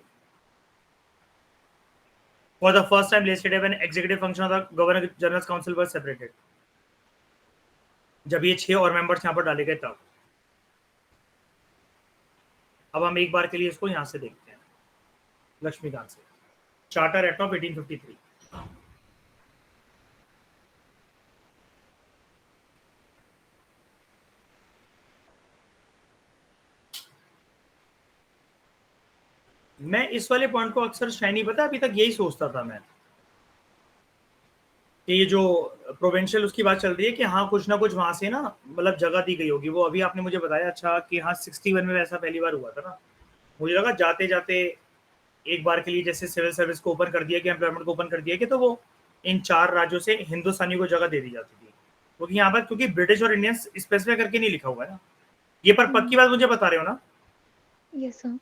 for the first time legislative and executive function of the governor general's council were separated. जब ये 6 और मेंबर्स यहाँ पर डाले गए तब। अब हम एक बार के लिए इसको यहाँ से देखते हैं, लक्ष्मीकांत से, चार्टर एक्ट ऑफ 1853। मैं इस वाले पॉइंट को अक्सर शाइनी, पता अभी तक यही सोचता था मैं कि ये जो प्रोविंशियल उसकी बात चल रही है कि हाँ कुछ ना कुछ वहां से ना मतलब जगह दी गई होगी। वो अभी आपने मुझे बताया अच्छा कि हाँ 61 में ऐसा पहली बार हुआ था ना। मुझे लगा जाते जाते एक बार के लिए जैसे सिविल सर्विस को ओपन कर दिया कि एम्प्लॉयमेंट को ओपन कर दिया कि तो वो इन 4 राज्यों से हिंदुस्तानी को जगह दे दी जाती थी, क्योंकि यहाँ पर क्योंकि ब्रिटिश और इंडियंस स्पेसिफाई करके नहीं लिखा हुआ है ना ये, पर पक्की बात मुझे बता रहे हो ना? Yes sir.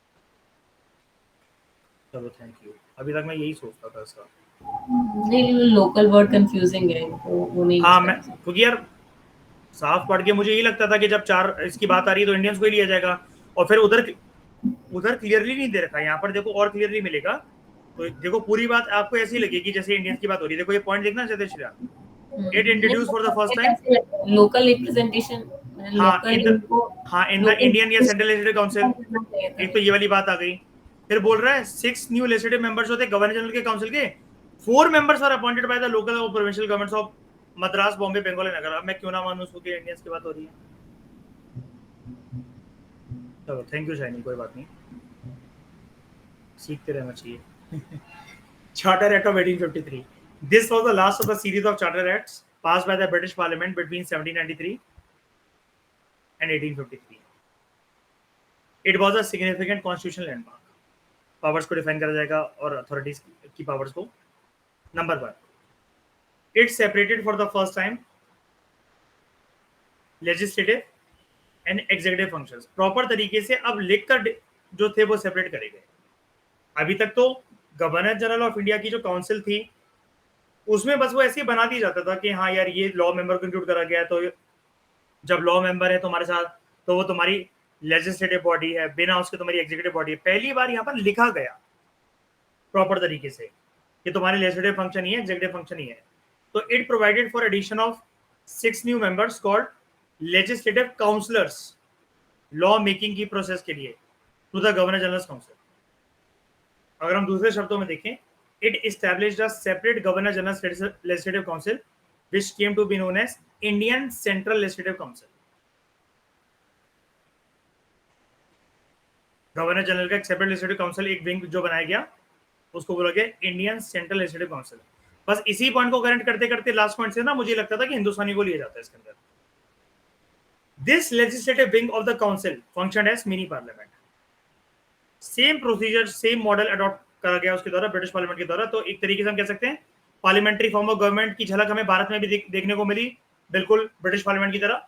चलो थैंक यू, अभी तक मैं यही सोचता था इसका। नहीं, लोकल वर्ड कंफ्यूजिंग है, वो नहीं। हाँ मैं क्योंकि यार साफ पढ़ के मुझे यही लगता था कि जब 4 इसकी बात आ रही है तो इंडियंस को ही लिया जाएगा, और फिर उधर क्लियरली नहीं दे रखा, यहाँ पर देखो और क्लियरली मिलेगा। तो देखो पूरी बात आपको ऐसी लगेगी जैसे इंडियंस की बात हो रही है। देखो ये पॉइंट देखना चाहते Shreya, it introduce for the first time local representation, हाँ इन द इंडियन या सेंट्रल लेजिस्लेटिव काउंसिल। एक तो ये वाली बात आ गई। फिर बोल रहा है 6 न्यू लेजिस्लेटिव मेंबर्स होते गवर्नर जनरल के काउंसिल के, 4 members are appointed by the local और provincial governments of Madras, Bombay, Bengal and नगर। अब मैं क्यों ना मानूं उसको कि इंडियंस की बात हो रही है। चलो थैंक यू शाइनी, कोई बात नहीं, सीखते रहना चाहिए। Charter act of 1853, this was the last of the series of charter acts passed by the British Parliament between 1793 and 1853. It was a significant constitutional landmark. Powers को डिफाइन करा जाएगा और अथॉरिटीज की पावर्स को। Number 1, it separated for the first time legislative and executive functions. Proper तरीके से अब लिखकर जो थे वो सेपरेट करे गए। अभी तक तो गवर्नर जनरल ऑफ इंडिया की जो काउंसिल थी उसमें बस वो ऐसे ही बना दिया जाता था कि हाँ यार ये लॉ मेंबर को इंक्लूड करा गया, तो जब लॉ मेंबर है तुम्हारे साथ तो वो तुम्हारी लेजिस्लेटिव बॉडी है, बिना उसके तुम्हारी एग्जीक्यूटिव बॉडी है। पहली बार यहाँ पर लिखा गया प्रॉपर तरीके से कि तुम्हारे लेजिस्लेटिव फंक्शन ही है, एग्जीक्यूटिव फंक्शन ही है। तो it provided for addition of 6 new members called legislative councillors, law making की प्रोसेस के लिए to the governor general council. अगर हम दूसरे शब्दों में देखें, it established a separate governor general legislative council which came to be known as Indian Central Legislative Council. Governor general का एक सेपरेट लेजिस्लेटिव काउंसिल, एक विंग जो बनाया गया उसको बोला गया इंडियन सेंट्रल लेजिस्लेटिव काउंसिल। बस इसी पॉइंट को करेंट करते करते लास्ट पॉइंट से ना मुझे लगता था कि हिंदुस्तानी को लिया जाता है इसके अंदर। This legislative wing of the council functioned as mini parliament. Same procedure, same model adopt करा गया उसके द्वारा, ब्रिटिश पार्लियामेंट के द्वारा। तो एक तरीके से हम कह सकते हैं पार्लियामेंट्री फॉर्म ऑफ गवर्नमेंट की झलक हमें भारत में भी देखने को मिली, बिल्कुल ब्रिटिश पार्लियामेंट की तरह।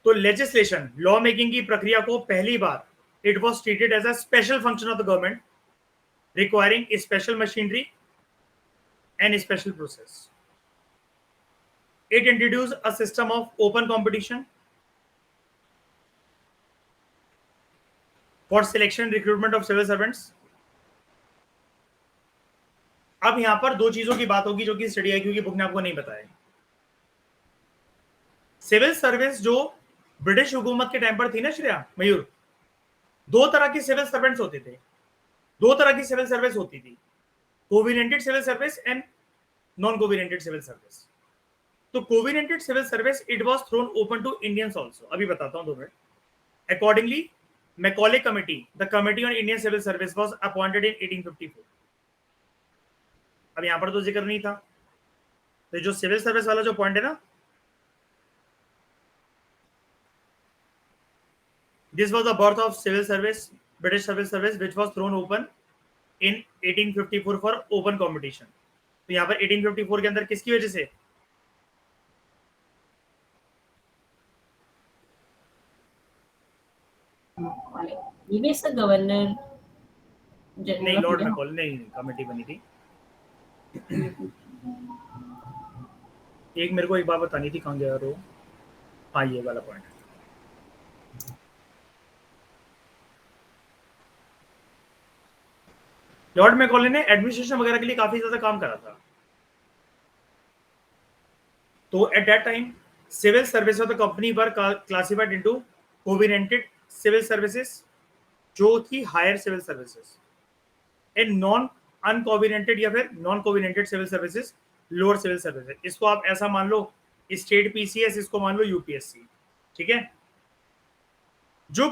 तो लेजिस्लेशन, लॉ मेकिंग की प्रक्रिया को पहली बार it was treated as a special function of the government requiring special machinery and special process. It introduce a system of open competition for selection recruitment of civil servants. अब यहां पर 2 चीजों की बात होगी जो कि स्टडी आईक्यू की बुक ने आपको नहीं बताया। सिविल सर्विस जो ब्रिटिश हुकूमत के टाइम पर थी ना श्रेया, मयूर, 2 तरह के सिविल सर्वेंट्स होते थे। दो तरह की सिविल सर्विस होती थी, covenanted civil service and non covenanted civil service. तो covenanted civil service it was thrown open to Indians also. अभी बताता हूं 2 मिनट। Accordingly Macaulay committee, the committee on Indian civil service was appointed in 1854। अब यहां पर तो जिक्र नहीं था, तो जो सिविल सर्विस वाला जो पॉइंट है ना, this was the birth of civil service, British civil service which was thrown open in 1854 for open competition. तो यहां पर 1854 के अंदर किसकी वजह से? ये भी इसका गवर्नर जनरल नहीं, ऑफ लॉर्ड इंडिया। मैकॉले नहीं, कमेटी बनी थी। एक मेरे को एक बात बतानी थी, कहां गया वो? हाँ, ये वाला पॉइंट। लॉर्ड मैकॉले ने एडमिनिस्ट्रेशन वगैरह के लिए काफी ज्यादा काम करा था। तो at that time civil service of the company were classified into covenanted civil services जो थी higher civil services, and non uncovenanted या फिर non covenanted civil services lower civil services. इसको आप ऐसा मान लो स्टेट पीसीएस, इसको मान लो यूपीएससी। ठीक है। जो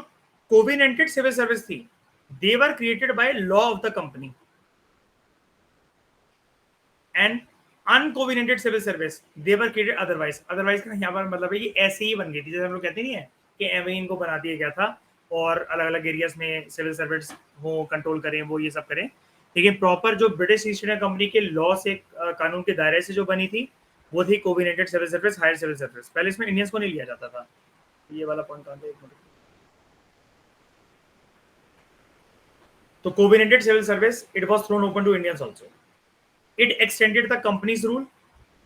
कोविनेंटेड सिविल सर्विस थी they were created by law of the company, and uncovenanted civil service they were created otherwise. Otherwise का यहाँ पर मतलब है कि ऐसे ही बन गई थी, जैसे हम लोग कहते नहीं है कि एवं इनको बना दिया गया था और अलग अलग एरियाज में सिविल सर्विस हो, कंट्रोल करें, वो ये सब करें। लेकिन प्रॉपर जो ब्रिटिश ईस्ट इंडिया कंपनी के लॉ से, कानून के दायरे से जो बनी थी वो थी covenanted civil service, higher civil service. पहले इसमें इंडियंस को नहीं लिया जाता था। ये वाला पॉइंट कहाँ था, एक मिनट। तो covenanted civil service it was thrown open to Indians also. It extended the company's rule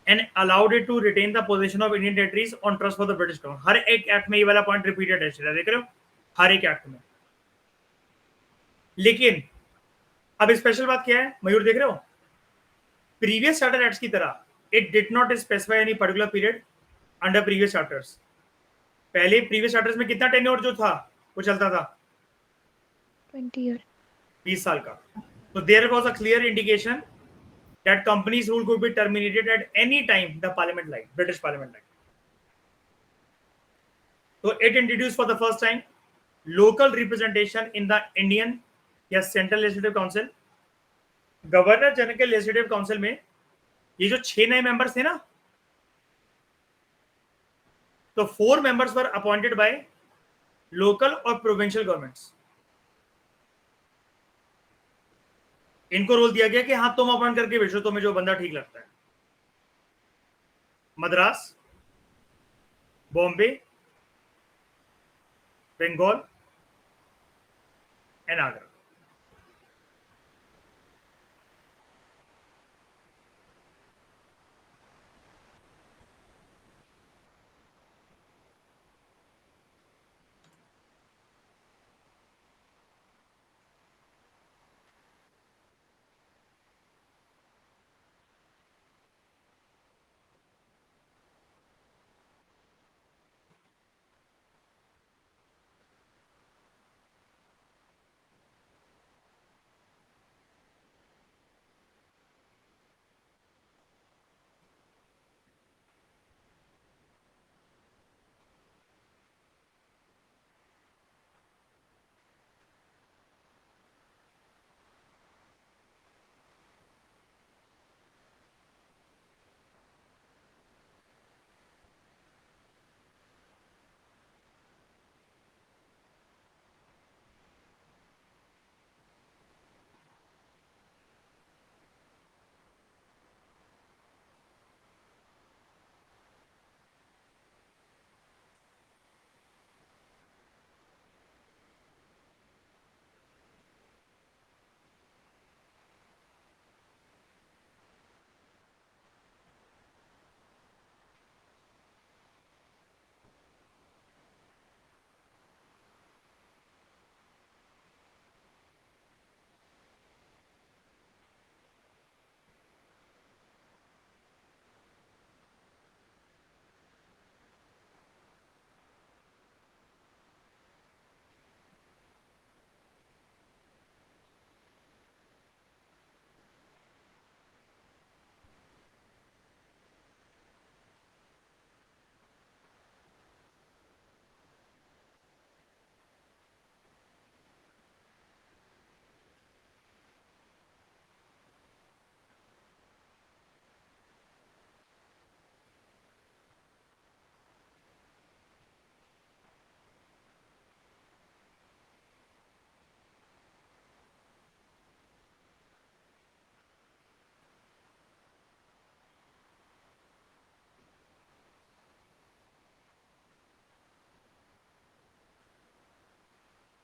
and allowed it to retain the possession of Indian territories on trust for the British crown। हर एक act में ये वाला point repeated है, देख रहे हो, हर एक act में। लेकिन अब स्पेशल बात क्या है मयूर, देख रहे हो, प्रीवियस चार्टर एक्ट्स की तरह it did not specify any particular period under previous charters. पहले प्रीवियस चार्टर्स में कितना टेन्योर जो था वो चलता था? 20 ईयर। 20 साल का। तो there was a clear indication that company's rule could be terminated at any time the parliament liked, British parliament liked. So it introduced for the first time local representation in the Indian या Central Legislative Council। Governor general के legislative council में ये जो 6 नए members थे ना, तो 4 members were appointed by local और प्रोविंशियल गवर्नमेंट्स। इनको रोल दिया गया कि हाँ तुम अपॉइंट करके भेजो तुम्हें जो बंदा ठीक लगता है। मद्रास, बॉम्बे, बंगाल एंड आगरा।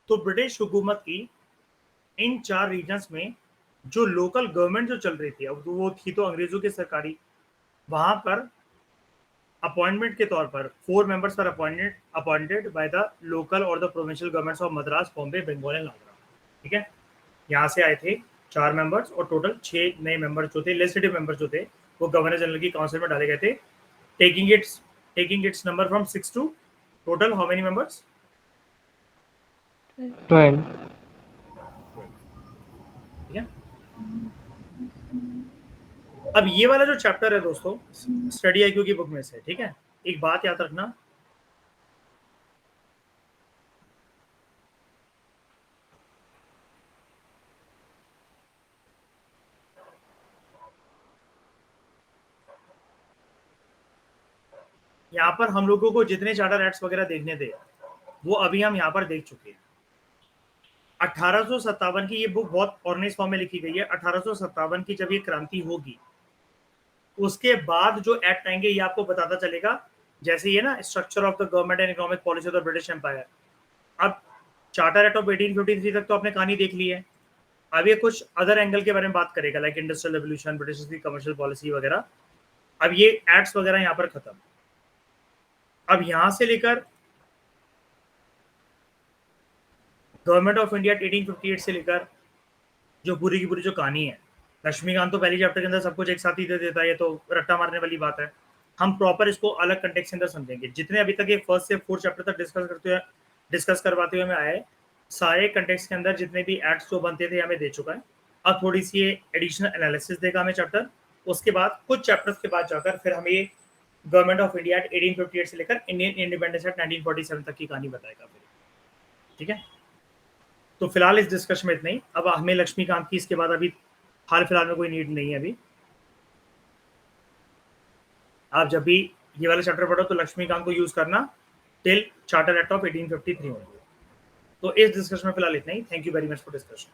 तो ब्रिटिश हुकूमत की इन 4 रीजन्स में जो लोकल गवर्नमेंट जो चल रही थी, अब तो वो थी तो अंग्रेजों की सरकारी, वहां पर अपॉइंटमेंट के तौर पर 4 मेंबर्स पर अपॉइंटेड बाय द लोकल और the provincial governments of Madras, Bombay, Bengal and Lahore. ठीक है, यहाँ से आए थे 4 मेंबर्स और टोटल 6 नए मेंबर्स जो थे, लेजिस्लेटिव मेंबर्स जो थे, वो गवर्नर जनरल की काउंसिल में डाले गए थे, taking its number from 6 to total how many members? 12. ठीक है, अब ये वाला जो चैप्टर है दोस्तों स्टडी आईक्यू की बुक में से, ठीक है, एक बात याद रखना, यहाँ पर हम लोगों को जितने चार्टर एक्ट्स वगैरह देखने थे वो अभी हम यहाँ पर देख चुके हैं। 1857 की ये बुक बहुत ऑर्गेनाइज फॉर्म में लिखी गई है। 1857 की जब ये क्रांति होगी उसके बाद जो एक्ट आएंगे ये आपको बताता चलेगा, जैसे ये ना structure of the government and economic policy of the British empire. अब चार्टर एक्ट ऑफ 1853 तक तो आपने कहानी देख ली है, अब ये कुछ अदर एंगल के बारे में बात करेगा, लाइक इंडस्ट्रियल रेवोल्यूशन, ब्रिटिश की कमर्शियल पॉलिसी वगैरह। अब ये एक्ट्स वगैरह यहाँ पर खत्म। अब यहां से लेकर गवर्नमेंट ऑफ इंडिया 1858 से लेकर जो पूरी की पूरी जो कहानी है, लक्ष्मीकांत तो पहले चैप्टर के अंदर सब कुछ एक साथ ही दे देता है, ये तो रट्टा मारने वाली बात है। हम प्रॉपर इसको अलग कंटेक्स्ट के अंदर समझेंगे। जितने अभी तक ये 1st से 4th चैप्टर तक डिस्कस करवाते हुए हमें आए, सारे कंटेक्स्ट के अंदर जितने भी एक्ट्स जो बनते थे हमें दे चुका है। अब थोड़ी सी ये एडिशनल एनालिसिस देगा हमें चैप्टर, उसके बाद कुछ चैप्टर्स के बाद जाकर फिर हमें ये गवर्नमेंट ऑफ इंडिया 1858 से लेकर इंडियन इंडिपेंडेंस एक्ट 1947 तक की कहानी बताएगा फिर। ठीक है, तो फिलहाल इस डिस्कशन में इतना ही। अब हमें लक्ष्मीकांत की इसके बाद अभी हाल फिलहाल में कोई नीड नहीं है। अभी आप जब भी ये वाला चैप्टर पढ़ो तो लक्ष्मीकांत को यूज करना टिल चार्टर एक्ट ऑफ 1853 होंगे। तो इस डिस्कशन में फिलहाल इतना ही। Thank you very much for discussion.